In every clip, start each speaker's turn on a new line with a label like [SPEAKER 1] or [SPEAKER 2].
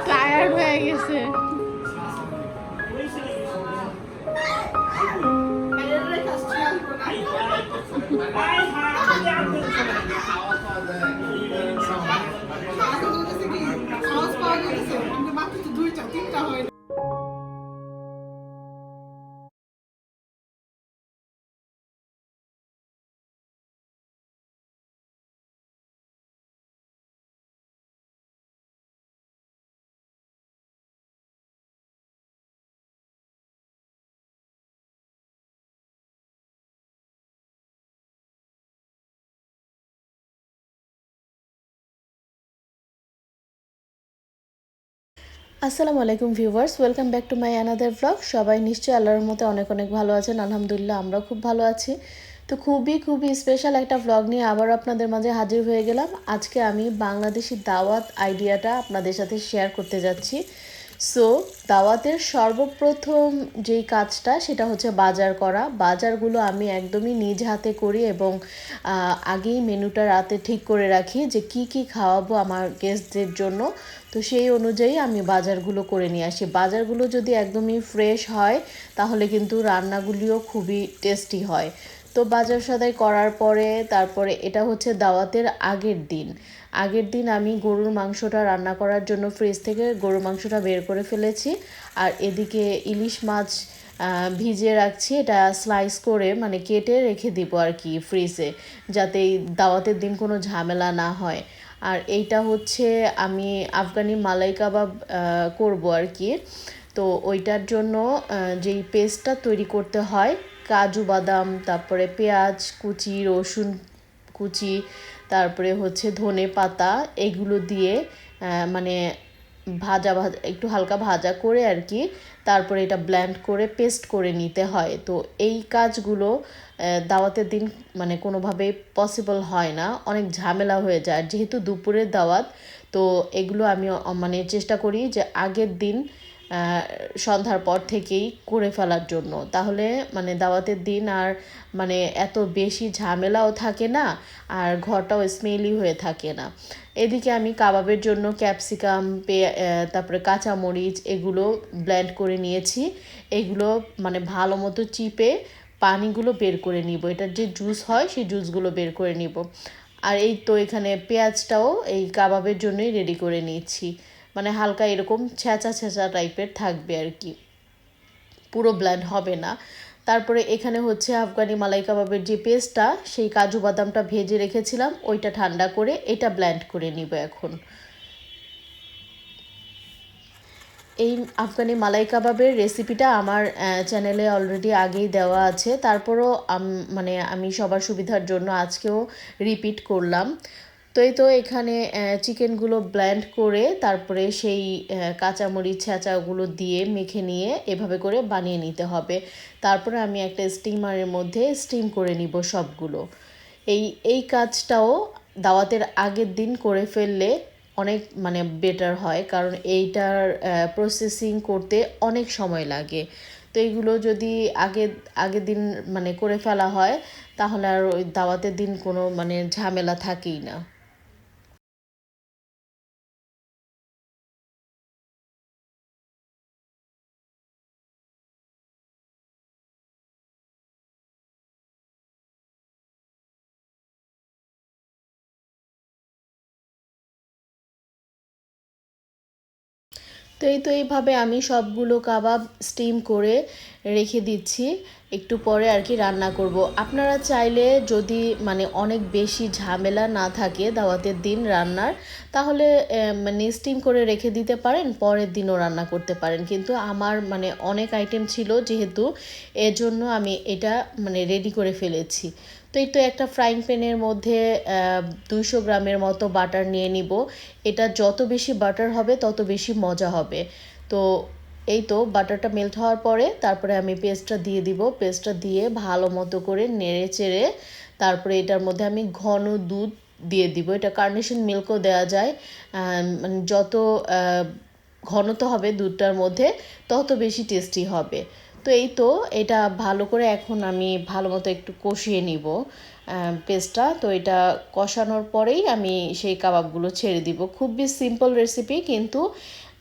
[SPEAKER 1] Tired হয়ে গেছে। আসসালামু আলাইকুম viewers, welcome back to my another blog. সবাই নিশ্চয়ই আল্লাহর মতো অনেক অনেক ভালো আছেন। আলহামদুলিল্লাহ আমরাও খুব ভালো আছি। তো খুবই স্পেশাল একটা ব্লগ নিয়ে আবার আপনাদের মাঝে হাজির হয়ে গেলাম। আজকে আমি বাংলাদেশি দাওয়াত আইডিয়াটা আপনাদের সাথে শেয়ার করতে যাচ্ছি। সো দাওয়াতের সর্বপ্রথম যেই কাজটা সেটা হচ্ছে বাজার করা। বাজারগুলো আমি একদমই নিজ হাতে করি এবং আগেই মেনুটা রাতে ঠিক করে রাখি যে কি খাওয়াবো আমার গেস্টদের জন্য। তো সেই অনুযায়ী আমি বাজারগুলো করে নিয়ে আসি। বাজারগুলো যদি একদমই ফ্রেশ হয় তাহলে কিন্তু রান্নাগুলিও খুবই টেস্টি হয়। তো বাজার সদাই করার পরে তারপরে এটা হচ্ছে দাওয়াতের আগের দিন আমি গরুর মাংসটা রান্না করার জন্য ফ্রিজ থেকে গরুর মাংসটা বের করে ফেলেছি। আর এদিকে ইলিশ মাছ ভিজিয়ে রাখছি। এটা স্লাইস করে মানে কেটে রেখে দিব আর কি ফ্রিজে, যাতে এই দাওয়াতের দিন কোনো ঝামেলা না হয়। আর এইটা হচ্ছে আমি আফগানি মালাই কাবাব করব আর কি। তো ওইটার জন্য যেই পেস্টটা তৈরি করতে হয়, কাজু বাদাম, তারপরে পেঁয়াজ কুচি, রসুন কুচি, তারপরে হচ্ছে ধনে পাতা, এগুলো দিয়ে মানে ভাজা একটু হালকা ভাজা করে আর কি, তারপরে এটা ব্লেন্ড করে পেস্ট করে নিতে হয়। তো এই কাজগুলো দাওয়াতের দিন মানে কোনোভাবেই পসিবল হয় না, অনেক ঝামেলা হয়ে যায় যেহেতু দুপুরের দাওয়াত। তো এগুলো আমি মানে চেষ্টা করি যে আগের দিন সন্ধ্যার পর থেকেই করে ফেলার জন্য, তাহলে মানে দাওয়াতের দিন আর মানে এত বেশি ঝামেলাও থাকে না, আর ঘরটাও স্মেলি হয়ে থাকে না। এদিকে আমি কাবাবের জন্য ক্যাপসিকাম, তারপরে কাঁচামরিচ এগুলো ব্লেন্ড করে নিয়েছি। এগুলো মানে ভালো মতো চিপে পানিগুলো বের করে নিব, এটার যে জুস হয় সেই জুসগুলো বের করে নিব। আর এই তো এখানে পেঁয়াজটাও এই কাবাবের জন্যই রেডি করে নিচ্ছি, মানে হালকা এরকম ছেঁচা টাইপের থাকবে আর কি, পুরো ব্লেন্ড হবে না। তারপরে এখানে হচ্ছে আফগানি মালাই কাবাবের যে পেস্টটা, সেই কাজু বাদামটা ভেজে রেখেছিলাম, ওইটা ঠান্ডা করে এটা ব্লেন্ড করে নিব এখন। এই আফগানি মালাই কাবাবের রেসিপিটা আমার চ্যানেলে অলরেডি আগেই দেওয়া আছে, তারপরও মানে আমি সবার সুবিধার জন্য আজকেও রিপিট করলাম। তো এই তো এখানে চিকেনগুলো ব্লেন্ড করে তারপরে সেই কাঁচামরিচ ছেঁচাগুলো দিয়ে মেখে নিয়ে এভাবে করে বানিয়ে নিতে হবে। তারপরে আমি একটা স্টিমারের মধ্যে স্টিম করে নিব সবগুলো। এই এই কাজটাও দাওয়াতের আগের দিন করে ফেললে অনেক মানে বেটার হয়, কারণ এইটার প্রসেসিং করতে অনেক সময় লাগে। তো এইগুলো যদি আগের দিন মানে করে ফেলা হয় তাহলে আর ওই দাওয়াতের দিন কোনো মানে ঝামেলা থাকেই না। তো এই তো এইভাবে আমি সবগুলো কাবাব স্টিম করে রেখে দিচ্ছি, একটু পরে আর কি রান্না করব। আপনারা চাইলে যদি মানে অনেক বেশি ঝামেলা না থাকে দাওয়াতের দিন রান্নার, তাহলে মানে স্টিম করে রেখে দিতে পারেন, পরের দিনও রান্না করতে পারেন। কিন্তু আমার মানে অনেক আইটেম ছিল যেহেতু, এজন্য আমি এটা মানে রেডি করে ফেলেছি। তো এই তো একটা ফ্রাইং প্যানের মধ্যে 200 গ্রামের মতো বাটার নিয়ে নিব। এটা যত বেশি বাটার হবে তত বেশি মজা হবে। তো এই তো বাটারটা মেল্ট হওয়ার পরে তারপরে আমি পেস্টটা দিয়ে দিব। পেস্টটা দিয়ে ভালো মতো করে নেড়ে চেড়ে তারপরে এটার মধ্যে আমি ঘন দুধ দিয়ে দিব। এটা কার্নেশন মিল্কও দেওয়া যায়। মানে যত ঘনত্ব হবে দুধটার মধ্যে তত বেশি টেস্টি হবে। তো এই তো এটা ভালো করে এখন আমি ভালো মতো একটু কষিয়ে নিব। পেস্টটা। তো এটা কষানোর পরেই আমি সেই কাবাবগুলো ছেড়ে দিব। খুবই সিম্পল রেসিপি, কিন্তু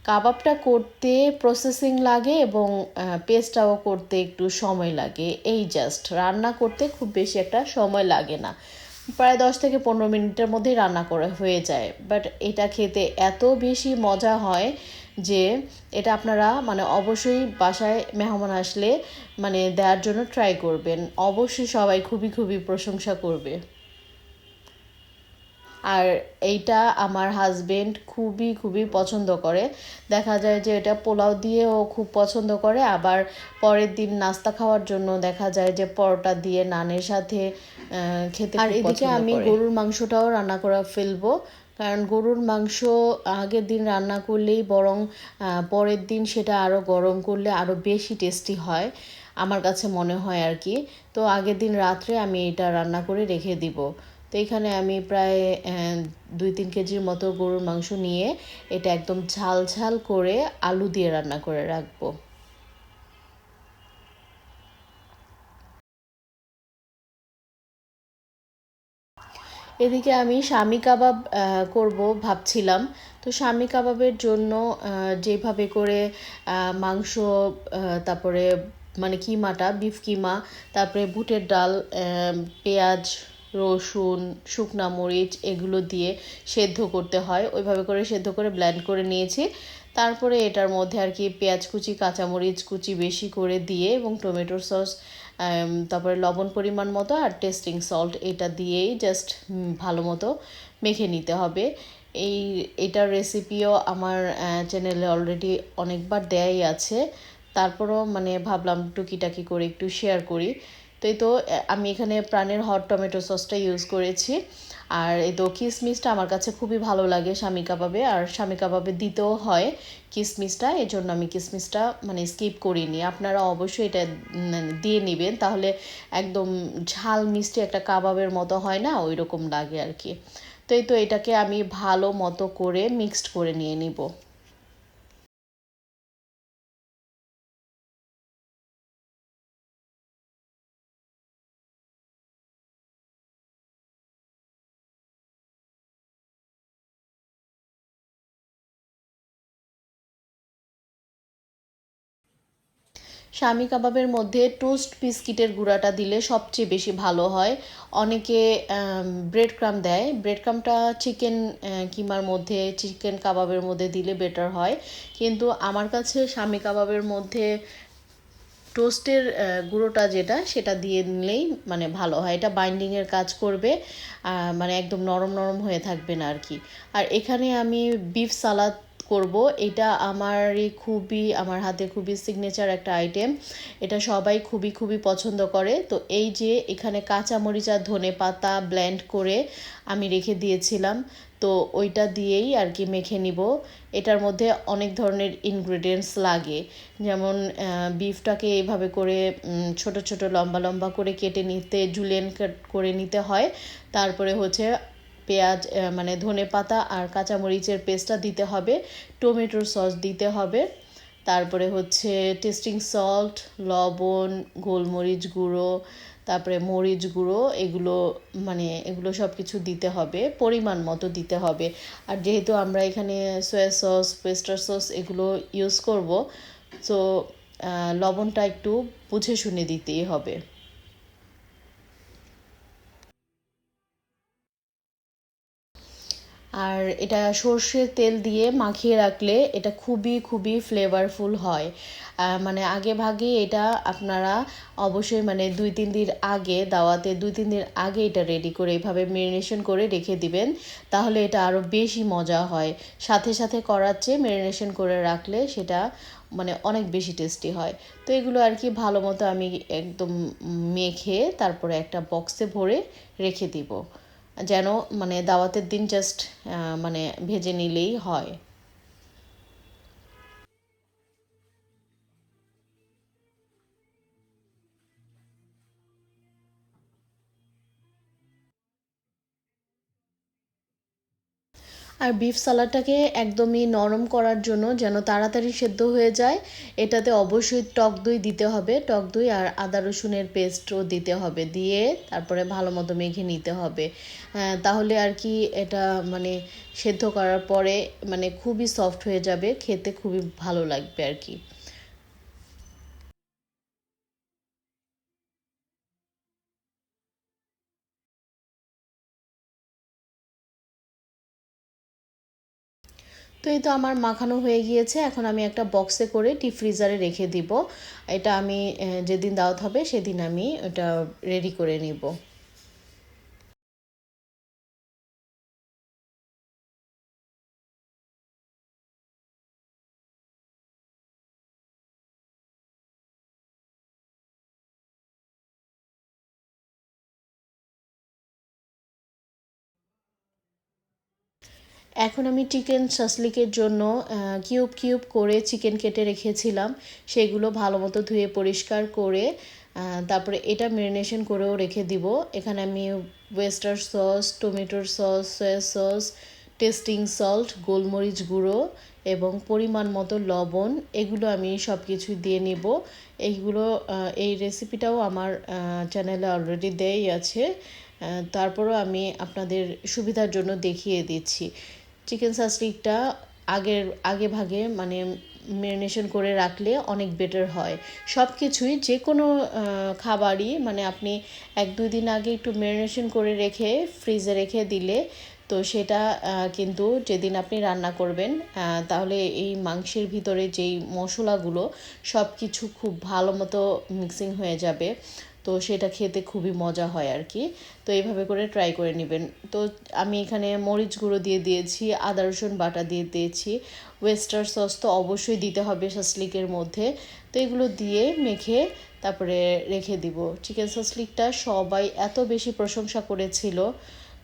[SPEAKER 1] কাবাবটা করতে প্রসেসিং লাগে এবং পেস্টটাও করতে একটু সময় লাগে। এই জাস্ট রান্না করতে খুব বেশি একটা সময় লাগে না, প্রায় 10 থেকে 15 মিনিটের মধ্যেই রান্না করা হয়ে যায়। বাট এটা খেতে এত বেশি মজা হয় যে এটা আপনারা মানে অবশ্যই বাসায় মেহমান আসলে মানে দেওয়ার জন্য ট্রাই করবেন। অবশ্যই সবাই খুবই খুবই প্রশংসা করবে। আর এইটা আমার হাজবেন্ড খুবই খুবই পছন্দ করে। দেখা যায় যে এটা পোলাও দিয়েও খুব পছন্দ করে, আবার পরের দিন নাস্তা খাওয়ার জন্য দেখা যায় যে পরোটা দিয়ে নানের সাথে খেতে। আর এদিকে আমি গরুর মাংসটাও রান্না করে ফেলবো, কারণ গরুর মাংস আগের দিন রান্না করলেই বরং পরের দিন সেটা আরও গরম করলে আরও বেশি টেস্টি হয় আমার কাছে মনে হয় আর কি। তো আগের দিন রাত্রে আমি এটা রান্না করে রেখে দিব। তো এখানে আমি প্রায় 2-3 কেজির মতো গরুর মাংস নিয়ে এটা একদম ঝাল ঝাল করে আলু দিয়ে রান্না করে রাখবো। এদিকে আমি শামি কাবাব করব ভাবছিলাম। তো শামি কাবাবের জন্য যেভাবে করে মাংস, তারপরে মানে কিমাটা বিফ কিমা, তারপরে বুটের ডাল, পেঁয়াজ, রসুন, শুকনা মরিচ এগুলো দিয়ে সেদ্ধ করতে হয়, ওইভাবে করে সেদ্ধ করে ব্লেন্ড করে নিয়েছি। তারপরে এটার মধ্যে আর কি পেঁয়াজ কুচি, কাঁচামরিচ কুচি বেশি করে দিয়ে এবং টমেটো সস, তারপরে লবণ পরিমাণ মতো আর টেস্টিং সল্ট এটা দিয়েই জাস্ট ভালো মতো মেখে নিতে হবে। এটার রেসিপিও আমার চ্যানেলে অলরেডি অনেকবার দেয়াই আছে, তারপরও মানে ভাবলাম টুকিটাকি করে একটু শেয়ার করি। তো এই তো আমি এখানে প্রাণের হট টমেটো সসটা ইউজ করেছি। আর এই তো কিশমিশটা আমার কাছে খুবই ভালো লাগে শামি কাবাবে, আর শামি কাবাবে দিতেও হয় কিশমিশটা, এই জন্য আমি কিশমিশটা মানে স্কিপ করিনি। আপনারা অবশ্যই এটা দিয়ে নেবেন, তাহলে একদম ঝাল মিষ্টি একটা কাবাবের মতো হয় না, ওই রকম লাগে আর কি। তো এই তো এটাকে আমি ভালো মতো করে মিক্সড করে নিয়ে নিব। শামি কাবাবের মধ্যে টোস্ট বিস্কিটের গুঁড়াটা দিলে সবচেয়ে বেশি ভালো হয়। অনেকে ব্রেড ক্রাম্ব দেয়, ব্রেড ক্রাম্বটা চিকেন কিমার মধ্যে, চিকেন কাবাবের মধ্যে দিলে বেটার হয়, কিন্তু আমার কাছে শামি কাবাবের মধ্যে টোস্টের গুঁড়োটা যেটা সেটা দিয়ে নিলেই মানে ভালো হয়, এটা বাইন্ডিংয়ের কাজ করবে, মানে একদম নরম নরম হয়ে থাকবে না আর কি। আর এখানে আমি বিফ সালাদ করব। এটা আমার হাতে খুবই সিগনেচার একটা আইটেম, এটা সবাই খুবই খুবই পছন্দ করে। তো এই যে এখানে কাঁচামরিচ আর ধনে পাতা ব্লেন্ড করে আমি রেখে দিয়েছিলাম, তো ওইটা দিয়েই আর কি মেখে নিব। এটার মধ্যে অনেক ধরনের ইনগ্রেডিয়েন্টস লাগে, যেমন বিফটাকে এইভাবে করে ছোট ছোট লম্বা লম্বা করে কেটে নিতে, জুলিয়েন কাট করে নিতে হয়। তারপরে হচ্ছে পেঁয়াজ মানে ধনে পাতা আর কাঁচামরিচের পেস্টটা দিতে হবে, টমেটোর সস দিতে হবে, তারপরে হচ্ছে টেস্টিং সল্ট, লবণ, গোলমরিচ গুঁড়ো, তারপরে মরিচ গুঁড়ো, এগুলো সব কিছু দিতে হবে, পরিমাণ মতো দিতে হবে। আর যেহেতু আমরা এখানে সয়া সস, ওয়েস্টার সস এগুলো ইউজ করব, সো লবণটা একটু বুঝে শুনে দিতেই হবে। আর এটা সর্ষের তেল দিয়ে মাখিয়ে রাখলে এটা খুবই খুবই ফ্লেভারফুল হয়। মানে আগে ভাগে এটা আপনারা অবশ্যই মানে 2-3 দিন আগে, দাওয়াতে 2-3 দিন আগে এটা রেডি করে এইভাবে ম্যারিনেশন করে রেখে দিবেন, তাহলে এটা আরও বেশি মজা হয়। সাথে সাথে করার চেয়ে ম্যারিনেশন করে রাখলে সেটা মানে অনেক বেশি টেস্টি হয়। তো এগুলো আর কি ভালো মতো আমি একদম মেখে তারপরে একটা বক্সে ভরে রেখে দিব, যেন মানে দাওয়াতের দিন জাস্ট মানে ভেজে নিলেই হয়। আর বিফ সালাডটাকে একদমই নরম করার জন্য যেন তাড়াতাড়ি সেদ্ধ হয়ে যায়, এটাতে অবশ্যই টক দই দিতে হবে। টক দই আর আদা রসুনের পেস্টও দিতে হবে, দিয়ে তারপরে ভালো মতো মেখে নিতে হবে। তাহলে আর কি এটা মানে সেদ্ধ করার পরে মানে খুবই সফট হয়ে যাবে, খেতে খুবই ভালো লাগবে আর কি। তো এই তো আমার মাখানো হয়ে গিয়েছে, এখন আমি একটা বক্সে করে ডিপ ফ্রিজারে রেখে দিব। এটা আমি যেদিন দাওয়াত হবে সেদিন আমি ওটা রেডি করে নিব। এখন আমি চিকেন সাসলিকের জন্য কিউব কিউব করে চিকেন কেটে রেখেছিলাম, সেগুলো ভালো মতো ধুয়ে পরিষ্কার করে তারপরে এটা ম্যারিনেশন করেও রেখে দিব। এখানে আমি ওয়েস্টার সস, টমেটোর sauce, soya sauce, testing salt, গোলমরিচ গুঁড়ো এবং পরিমাণ মতো লবণ, এগুলো আমি সব কিছু দিয়ে নিব। এইগুলো এই রেসিপিটাও আমার চ্যানেলে অলরেডি দেই আছে, তারপরও আমি আপনাদের সুবিধার জন্য দেখিয়ে দিচ্ছি। চিকেন সাসলিকটা আগে ভাগে মানে ম্যারিনেশন করে রাখলে অনেক বেটার হয়। সব কিছুই যে কোনো খাবারই মানে আপনি 1-2 দিন আগে একটু ম্যারিনেশন করে রেখে ফ্রিজে রেখে দিলে তো সেটা কিন্তু যেদিন আপনি রান্না করবেন তাহলে এই মাংসের ভিতরে যেই মশলাগুলো সব কিছু খুব ভালো মতো মিক্সিং হয়ে যাবে, তো সেটা খেতে খুবই মজা হয় আর কি। তো এইভাবে করে ট্রাই করে নেবেন। তো আমি এখানে মরিচ গুঁড়ো দিয়ে দিয়েছি, আদা রসুন বাটা দিয়ে দিয়েছি, ওয়েস্টার সস তো অবশ্যই দিতে হবে সাসলিকের মধ্যে। তো এগুলো দিয়ে মেখে তারপরে রেখে দিব। চিকেন সাসলিকটা সবাই এত বেশি প্রশংসা করেছিল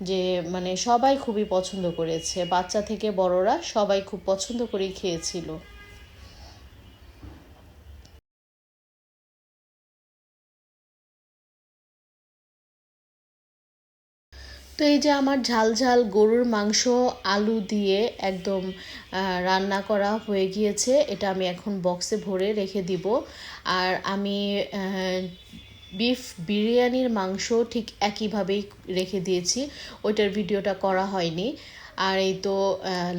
[SPEAKER 1] যে মানে সবাই খুবই পছন্দ করেছে, বাচ্চা থেকে বড়রা সবাই খুব পছন্দ করেই খেয়েছিল। তো এই যে আমার ঝাল ঝাল গরুর মাংস আলু দিয়ে একদম রান্না করা হয়ে গিয়েছে, এটা আমি এখন বক্সে ভরে রেখে দিব। আর আমি বিফ বিরিয়ানির মাংস ঠিক একইভাবেই রেখে দিয়েছি, ওইটার ভিডিওটা করা হয়নি। আর এই তো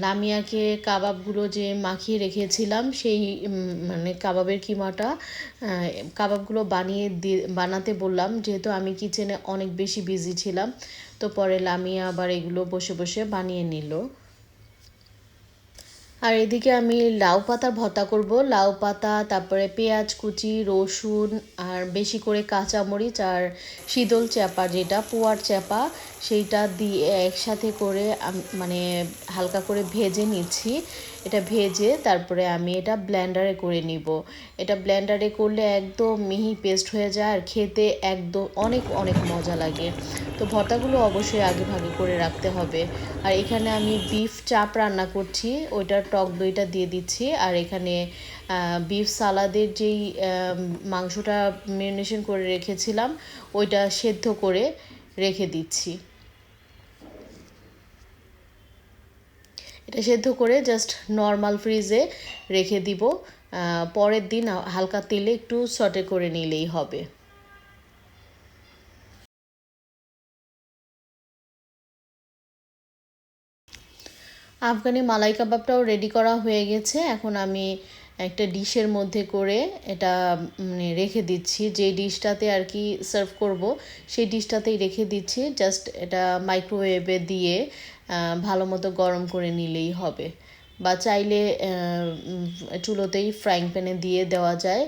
[SPEAKER 1] লামিয়াকে কাবাবগুলো যে মাখিয়ে রেখেছিলাম সেই মানে কাবাবের কিমাটা কাবাবগুলো বানাতে বললাম, যেহেতু আমি কিচেনে অনেক বেশি বিজি ছিলাম। তো পরে লামিয়া আবার এগুলো বসে বসে বানিয়ে নিল। আর এদিকে আমি লাউ পাতার ভর্তা করব। লাউ পাতা, তারপরে পেঁয়াজ কুচি, রসুন আর বেশি করে কাঁচামরিচ আর শীতল চাপা যেটা পুয়ার চাপা সেইটা দিয়ে একসাথে করে মানে হালকা করে ভেজে নিচ্ছি। এটা ভেজে তারপরে আমি এটা ব্লেন্ডারে করে নিব। এটা ব্লেন্ডারে করলে একদম মিহি পেস্ট হয়ে যায় আর খেতে একদম অনেক অনেক মজা লাগে। তো ভর্তাগুলো অবশ্যই আগে ভাগে করে রাখতে হবে। আর এখানে আমি বিফ চাপ রান্না করছি, ওইটার টক দইটা দিয়ে দিচ্ছি। আর এখানে বিফ সালাদের যেই মাংসটা ম্যারিনেশন করে রেখেছিলাম ওইটা সেদ্ধ করে রেখে দিচ্ছি। এটা সেদ্ধ করে জাস্ট নর্মাল ফ্রিজে রেখে দিব, পরের দিন হালকা তেলে একটু সটে করে নিলেই হবে। আফগানি মালাই কাবাবটাও রেডি করা হয়ে গেছে, এখন আমি একটা ডিশের মধ্যে করে এটা মানে রেখে দিচ্ছি। যে ডিশটাতে আর কি সার্ভ করব সেই ডিশটাতেই রেখে দিচ্ছি, জাস্ট এটা মাইক্রোওয়েভে দিয়ে ভালো মতো গরম করে নিলেই হবে। বা চাইলে চুলোতেই ফ্রাইং প্যানে দিয়ে দেওয়া যায়,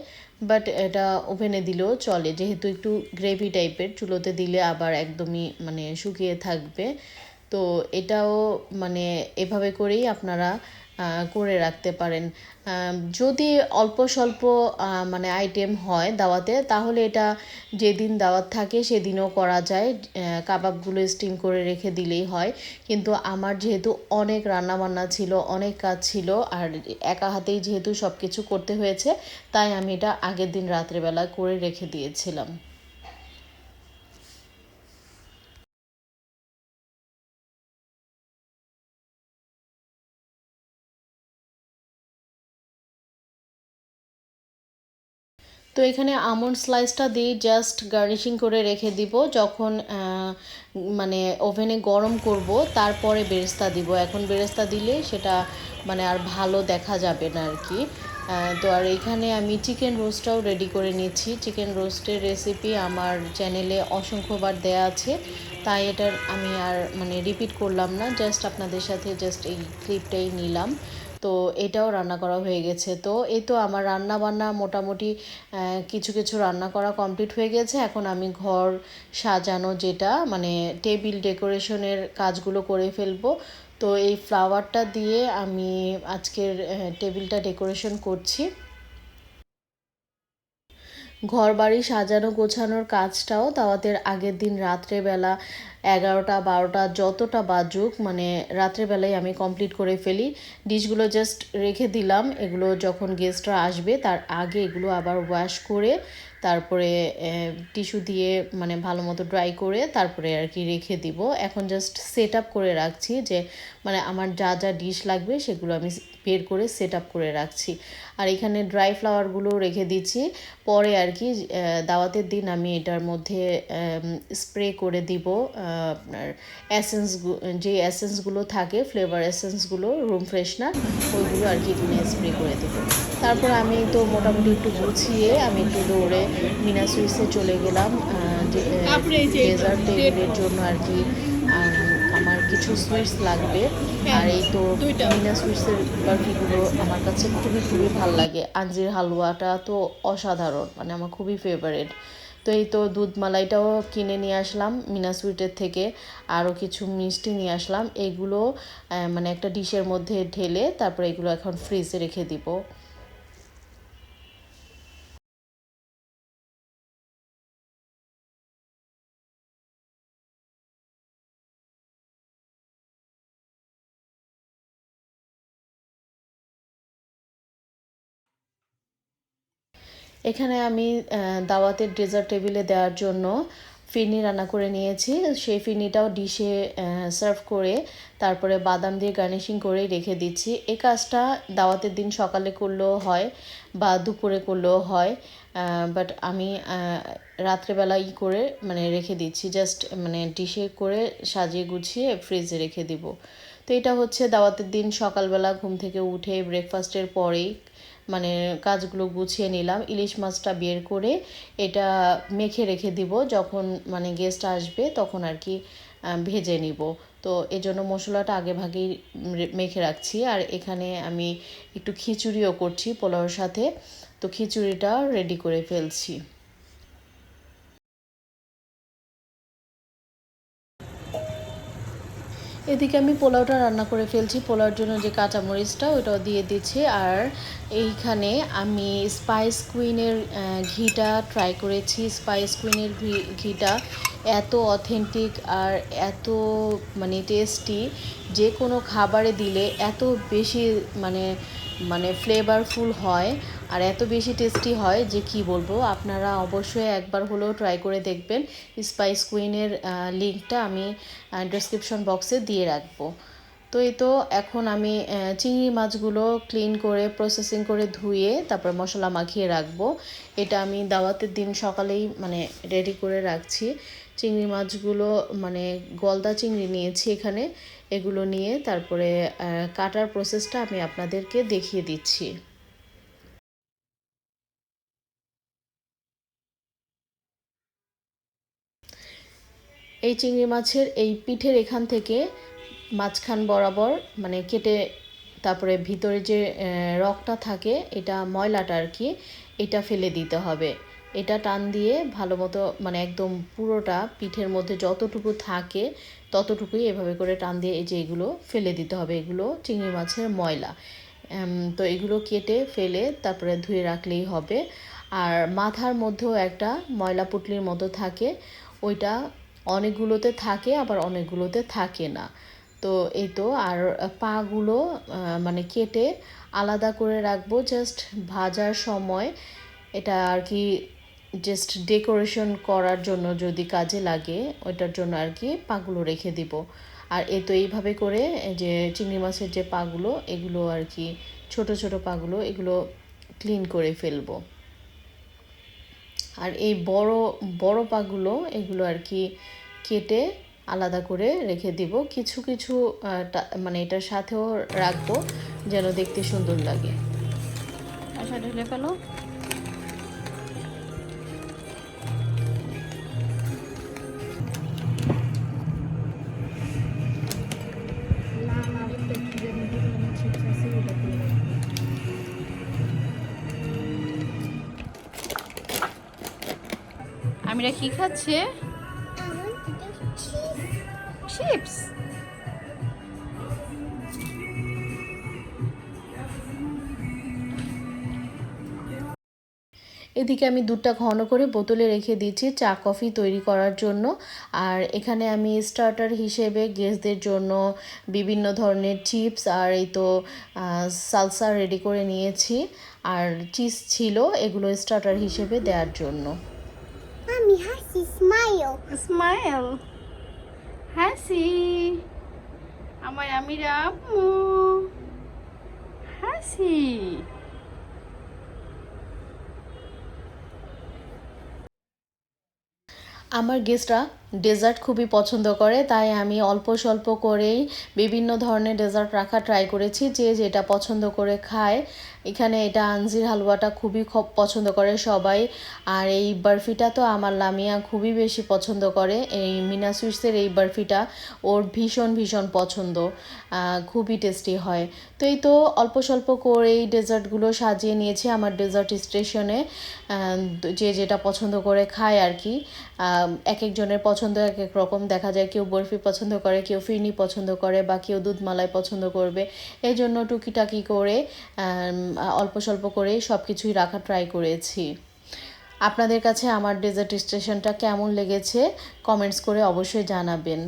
[SPEAKER 1] বাট এটা ওভেনে দিলেও চলে, যেহেতু একটু গ্রেভি টাইপের, চুলোতে দিলে আবার একদমই মানে শুকিয়ে থাকবে। তো এটাও মানে এভাবে করেই আপনারা করে রাখতে পারেন। যদি অল্প স্বল্প মানে আইটেম হয় দাওয়াতে, তাহলে এটা যেদিন দাওয়াত থাকে সেদিনও করা যায়, কাবাবগুলো স্টিম করে রেখে দিলেই হয়। কিন্তু আমার যেহেতু অনেক রান্নাবান্না ছিল, অনেক কাজ ছিল, আর একা হাতেই যেহেতু সব কিছু করতে হয়েছে, তাই আমি এটা আগের দিন রাত্রেবেলা করে রেখে দিয়েছিলাম। তো এখানে আমন্ড স্লাইসটা দিয়ে জাস্ট গার্নিশিং করে রেখে দিব, যখন মানে ওভেনে গরম করব তারপরে বেরেস্তা দিব। এখন বেরেস্তা দিলে সেটা মানে আর ভালো দেখা যাবে না আর কি। তো আর এখানে আমি চিকেন রোস্টটাও রেডি করে নিচ্ছি। চিকেন রোস্টের রেসিপি আমার চ্যানেলে অসংখ্যবার দেয়া আছে, তাই এটার আমি আর মানে রিপিট করলাম না, জাস্ট আপনাদের সাথে জাস্ট এই ক্লিপটাই নিলাম। তো এটাও রান্না করা হয়ে গেছে। তো এই তো আমার রান্না বান্না মোটামুটি কিছু কিছু রান্না করা কমপ্লিট হয়ে গেছে। এখন আমি ঘর সাজানো, যেটা মানে টেবিল ডেকোরেশনের কাজগুলো করে ফেলবো। তো এই ফ্লাওয়ারটা দিয়ে আমি আজকের টেবিলটা ডেকোরেশন করছি। ঘর বাড়ি সাজানো গোছানোর কাজটাও দাওয়াতের আগের দিন রাত্রেবেলা 11টা 12টা যতটা বাজুক মানে রাত্রেবেলায় আমি কমপ্লিট করে ফেলি। ডিশগুলো জাস্ট রেখে দিলাম, এগুলো যখন গেস্টরা আসবে তার আগে এগুলো আবার ওয়াশ করে তারপরে টিস্যু দিয়ে মানে ভালো মতো ড্রাই করে তারপরে আর কি রেখে দিব। এখন জাস্ট সেট আপ করে রাখছি, যে মানে আমার যা যা ডিশ লাগবে সেগুলো আমি বের করে সেট আপ করে রাখছি। আর এখানে ড্রাই ফ্লাওয়ারগুলো রেখে দিচ্ছি, পরে আর কি দাওয়াতের দিন আমি এটার মধ্যে স্প্রে করে দিব আপনার এসেন্স, যে এসেন্সগুলো থাকে ফ্লেভার এসেন্সগুলো, রুম ফ্রেশনার, ওইগুলো আর কি এখানে স্প্রে করে দেবো। তারপর আমি তো মোটামুটি একটু গুছিয়ে আমি একটু দৌড়ে মিনা সুইসে চলে গেলাম ডেজার্ট টেবিলের জন্য আর কি। আমার কিছু সুইটস লাগবে, আর এই তো মিনা সুইটসের বার্ফিগুলো আমার কাছে খুবই খুবই ভালো লাগে। আঞ্জির হালুয়াটা তো অসাধারণ, মানে আমার খুবই ফেভারিট। তো এই তো দুধ মালাইটাও কিনে নিয়ে আসলাম মিনা সুইটের থেকে, আরও কিছু মিষ্টি নিয়ে আসলাম। এইগুলো মানে একটা ডিশের মধ্যে ঢেলে তারপরে এগুলো এখন ফ্রিজে রেখে দিব। এখানে আমি দাওয়াতের ডেজার্ট টেবিলে দেওয়ার জন্য ফিরনি রান্না করে নিয়েছি। সেই ফিরনিটাও ডিশে সার্ভ করে তারপরে বাদাম দিয়ে গার্নিশিং করে রেখে দিচ্ছি। এই কাজটা দাওয়াতের দিন সকালে করলেও হয় বা দুপুরে করলেও হয়, বাট আমি রাত্রেবেলা করে মানে রেখে দিচ্ছি, জাস্ট মানে ডিশে করে সাজিয়ে গুছিয়ে ফ্রিজে রেখে দিব। তো এটা হচ্ছে দাওয়াতের দিন সকালবেলা ঘুম থেকে উঠে ব্রেকফাস্টের পরেই মানে কাজগুলো গুছিয়ে নিলাম। ইলিশ মাছটা বের করে এটা মেখে রেখে দিব, যখন মানে গেস্ট আসবে তখন আর কি ভেজে নিব। তো এজন্য মশলাটা আগে ভাগেই মেখে রাখছি। আর এখানে আমি একটু খিচুড়িও করছি পোলাওর সাথে, তো খিচুড়িটা রেডি করে ফেলছি। এদিকে আমি পোলাওটা রান্না করে ফেলছি। পোলাওর জন্য যে কাঁচামরিচটা ওটাও দিয়ে দিচ্ছি। আর এইখানে আমি স্পাইস কুইনের ঘিটা ট্রাই করেছি। স্পাইস কুইনের ঘিটা এত অথেন্টিক আর এত মানে টেস্টি, যে কোনো খাবারে দিলে এত বেশি মানে মানে ফ্লেভারফুল হয় আর এত বেশি টেস্টি হয় যে কি বলবো। আপনারা অবশ্যই একবার হলেও ট্রাই করে দেখবেন। স্পাইস কুইনের লিঙ্কটা আমি ডেসক্রিপশন বক্সে দিয়ে রাখবো। তো এই তো এখন আমি চিংড়ি মাছগুলো ক্লিন করে প্রসেসিং করে ধুয়ে তারপর মশলা মাখিয়ে রাখবো। এটা আমি দাওয়াতের দিন সকালেই মানে রেডি করে রাখছি। চিংড়ি মাছগুলো মানে গলদা চিংড়ি নিয়েছি এখানে, এগুলো নিয়ে তারপরে কাটার প্রসেসটা আমি আপনাদেরকে দেখিয়ে দিচ্ছি। এই চিংড়ি মাছের এই পিঠের এখান থেকে মাঝখান বরাবর মানে কেটে তারপরে ভিতরে যে রগটা থাকে এটা ময়লাটা আর কি, এটা ফেলে দিতে হবে। এটা টান দিয়ে ভালো মতো মানে একদম পুরোটা পিঠের মধ্যে যতটুকু থাকে ততটুকুই এভাবে করে টান দিয়ে এই যে এগুলো ফেলে দিতে হবে। এগুলো চিংড়ি মাছের ময়লা। তো এগুলো কেটে ফেলে তারপরে ধুয়ে রাখলেই হবে। আর মাথার মধ্যেও একটা ময়লা পুটলির মতো থাকে, ওইটা অনেকগুলোতে থাকে আবার অনেকগুলোতে থাকে না। তো এই তো আর পাগুলো মানে কেটে আলাদা করে রাখবো জাস্ট ভাজার সময়। এটা আর কি জাস্ট ডেকোরেশন করার জন্য যদি কাজে লাগে ওইটার জন্য আর কি পাগুলো রেখে দিব। আর এই তো এইভাবে করে যে চিংড়ি মাছের যে পাগুলো এগুলো আর কি ছোট ছোট পাগুলো এগুলো ক্লিন করে ফেলবো। আর এই বড় বড় পাগুলো এগুলো আর কি কেটে আলাদা করে রেখে দিব, কিছু কিছু মানে এটার সাথেও রাখবো যেন দেখতে সুন্দর লাগে।
[SPEAKER 2] আচ্ছা ঢেলে ফেলো। আমিরা কি খাচ্ছে? চিপস।
[SPEAKER 1] এদিকে আমি দুধটা ঘন করে বোতলে রেখে দিচ্ছি চা কফি তৈরি করার জন্য। আর এখানে আমি স্টার্টার হিসেবে গেস্টদের জন্য বিভিন্ন ধরনের চিপস আর এই তো সালসা রেডি করে নিয়েছি, আর চিজ ছিল এগুলো স্টার্টার হিসেবে দেওয়ার জন্য।
[SPEAKER 3] আমি হাসি স্মাইল
[SPEAKER 2] স্মাইল হাসি, আমার আমিরা আম্মু হাসি।
[SPEAKER 1] আমার গেস্টরা ডেজার্ট খুবই পছন্দ করে, তাই আমি অল্প স্বল্প করেই বিভিন্ন ধরনের ডেজার্ট রাখা ট্রাই করেছি, যে যেটা পছন্দ করে খায়। এখানে এটা আঞ্জির হালুয়াটা খুবই পছন্দ করে সবাই। আর এই বরফিটা তো আমার লামিয়া খুবই বেশি পছন্দ করে, এই মিনা সুইটসের এই বরফিটা ওর ভীষণ ভীষণ পছন্দ, খুবই টেস্টি হয়। তো এই তো অল্প স্বল্প করে এই ডেজার্টগুলো সাজিয়ে নিয়েছি আমার ডেজার্ট স্টেশনে, যে যেটা পছন্দ করে খায় আর কি। এক একজনের পছন্দ এক এক রকম, দেখা যায় কেউ বরফি পছন্দ করে, কেউ ফিরনি পছন্দ করে, বা কেউ দুধ মালাই পছন্দ করবে। এই জন্য টুকিটাকি করে অল্প স্বল্প করে সব কিছুই রাখা ট্রাই করেছি। আপনাদের কাছে আমার ডেজার্ট স্টেশনটা কেমন লেগেছে কমেন্টস করে অবশ্যই জানাবেন।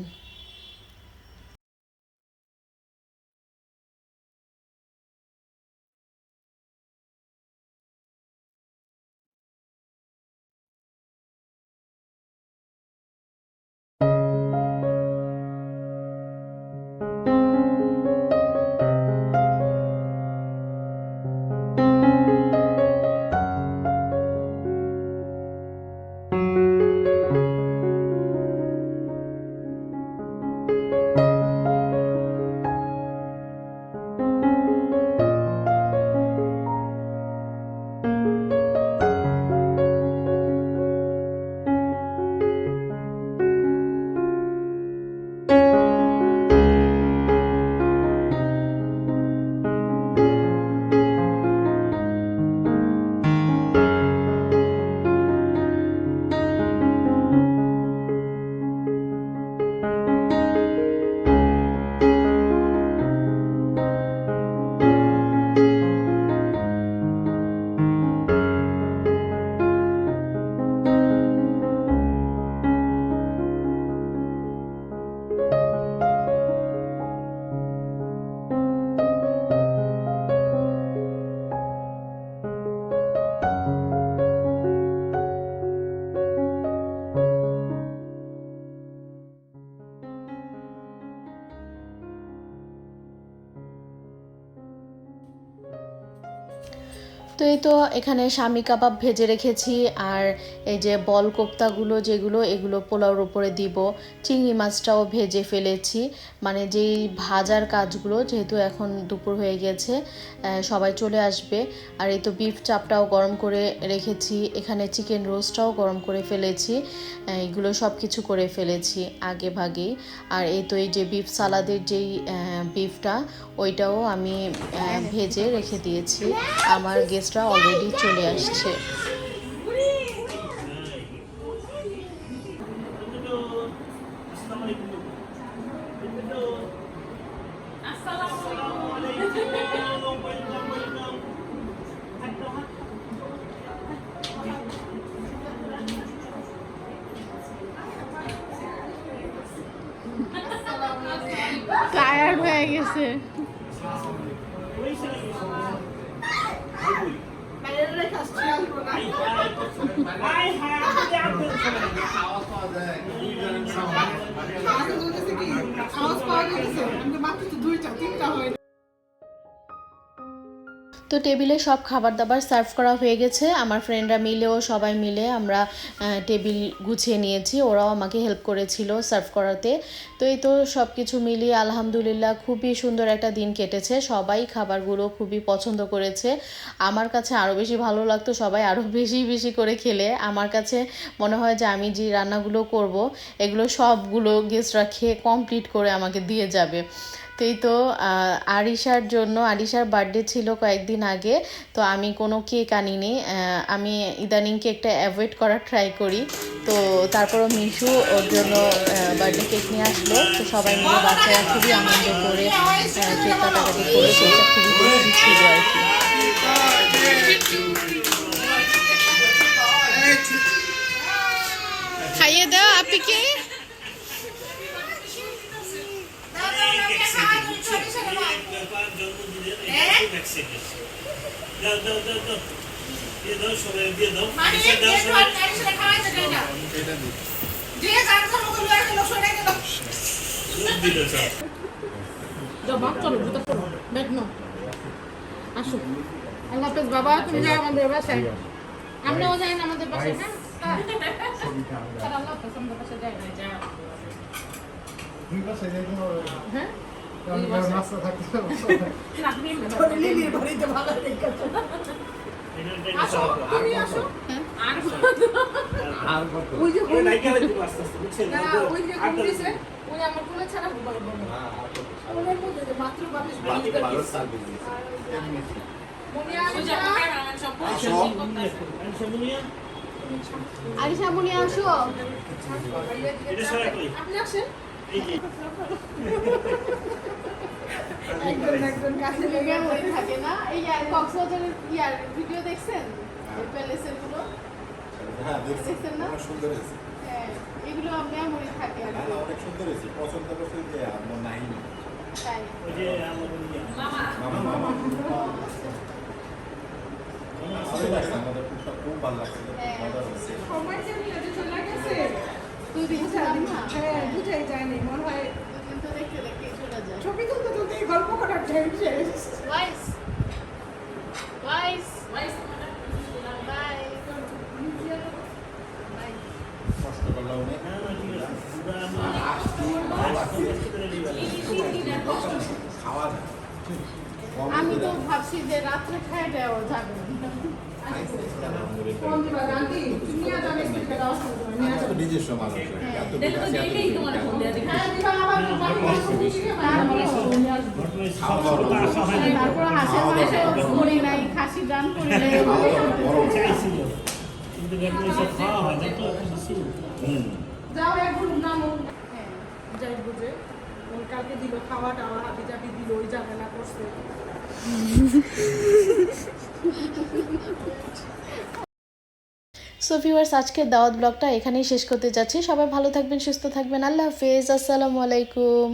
[SPEAKER 1] তো এই তো এখানে শামি কাবাব ভেজে রেখেছি, আর এই যে বল কোপ্তাগুলো যেগুলো এগুলো পোলাওর উপরে দিব। চিংড়ি মাছটাও ভেজে ফেলেছি, মানে যেই ভাজার কাজগুলো, যেহেতু এখন দুপুর হয়ে গেছে সবাই চলে আসবে। আর এই তো বিফ চাপটাও গরম করে রেখেছি, এখানে চিকেন রোস্টটাও গরম করে ফেলেছি, এগুলো সব কিছু করে ফেলেছি আগে ভাগেই। আর এই তো এই যে বিফ সালাদের যেই বিফটা ওইটাও আমি ভেজে রেখে দিয়েছি। আমার গেস্টরা অলরেডি চলে আসছে।
[SPEAKER 2] টায়ার্ড হয়ে গেছে।
[SPEAKER 1] তো তো টেবিলে সব খাবার দাবার সার্ভ করা হয়ে গেছে। আমার ফ্রেন্ডরা মিলেও সবাই মিলে আমরা টেবিল গুছিয়ে নিয়েছি, ওরাও আমাকে হেল্প করেছিল সার্ভ করাতে। তো এই তো সব কিছু মিলিয়ে আলহামদুলিল্লাহ খুবই সুন্দর একটা দিন কেটেছে। সবাই খাবারগুলো খুবই পছন্দ করেছে। আমার কাছে আরও বেশি ভালো লাগতো সবাই আরও বেশি বেশি করে খেলে। আমার কাছে মনে হয় যে আমি যে রান্নাগুলো করব এগুলো সবগুলো গেস্টরা খেয়ে কমপ্লিট করে আমাকে দিয়ে যাবে। তো এই তো আরিশার জন্য, আরিশার বার্থডে ছিল কয়েকদিন আগে, তো আমি কোনো কেক আনিনি। আমি ইদানিং কেকটা অ্যাভয়েড করার ট্রাই করি। তো তারপরও মিশু ওর জন্য বার্থডে কেক নিয়ে আসলো। তো সবাই মিলে বাচ্চারা খুবই আনন্দ করে কেক কাটাকাটি করে, কেকটা খুবই টেস্টি ছিল আর কি।
[SPEAKER 2] খাইয়ে দাও আপিকে। আসো, আল্লাহ হাফেজ বাবা, তুমি যাও আমাদের বাসায়, আমরাও যাই না আমাদের বাসায়। হ্যাঁ আল্লাহ হাফেজ, আমাদের বাসায় যাই না, যাও। হ্যাঁ আরিশা মনি আসো, আপনি আসেন। একজন কাছে লেগে মনে থাকে না। এই কক্সবাজারের ইয়ার ভিডিও দেখছেন, প্যালেসের গুলো দেখছেন না? হ্যাঁ, এগুলো মেমোরি থাকে আর কি।
[SPEAKER 4] অনেক সুন্দর হয়েছে, পছন্দ করছে যে আমার নাহিনী।
[SPEAKER 2] তাই
[SPEAKER 4] ভালো লাগছে, আমাদের খুব ভালো লাগছে, মজা হচ্ছে।
[SPEAKER 2] দুই দিন ছিলাম না,
[SPEAKER 5] বুঝাই যায়নি মনে হয়
[SPEAKER 2] দুদিন তো দেখতে দেখতে চলে যায়।
[SPEAKER 5] ছবি তুলতে তুলতে গল্প করার টাইম শেষ।
[SPEAKER 2] Wise wise bye bye.
[SPEAKER 4] কষ্ট করলাম অনেক। খাওয়া যায়।
[SPEAKER 2] আমি তো ভাবছি যে রাত্রে খাই দেওয়া যাবে না।
[SPEAKER 5] কোন দিবা গান্ধী তুমি আর আমি একটা দাও
[SPEAKER 4] আমরা তো নিজস্ব মানুষ, এত দূর আছে, এত দূর কেন?
[SPEAKER 5] হ্যাঁ দিবা আবার
[SPEAKER 2] তারপর হাঁসের মাংস করি নাই, খাসি গান করি নাই।
[SPEAKER 5] যাও এক গ্রুপ নামো যাই বুঝে ওই কালকে দিল খাওয়া টাওয়া হাবি জাবি দিল, ওই ঝামেলা করছে।
[SPEAKER 1] সো ভিউয়ার্স, আজকের দাওয়াত ব্লগটা এখানেই শেষ করতে যাচ্ছি। সবাই ভালো থাকবেন, সুস্থ থাকবেন। আল্লাহ হাফেজ, আসসালামু আলাইকুম।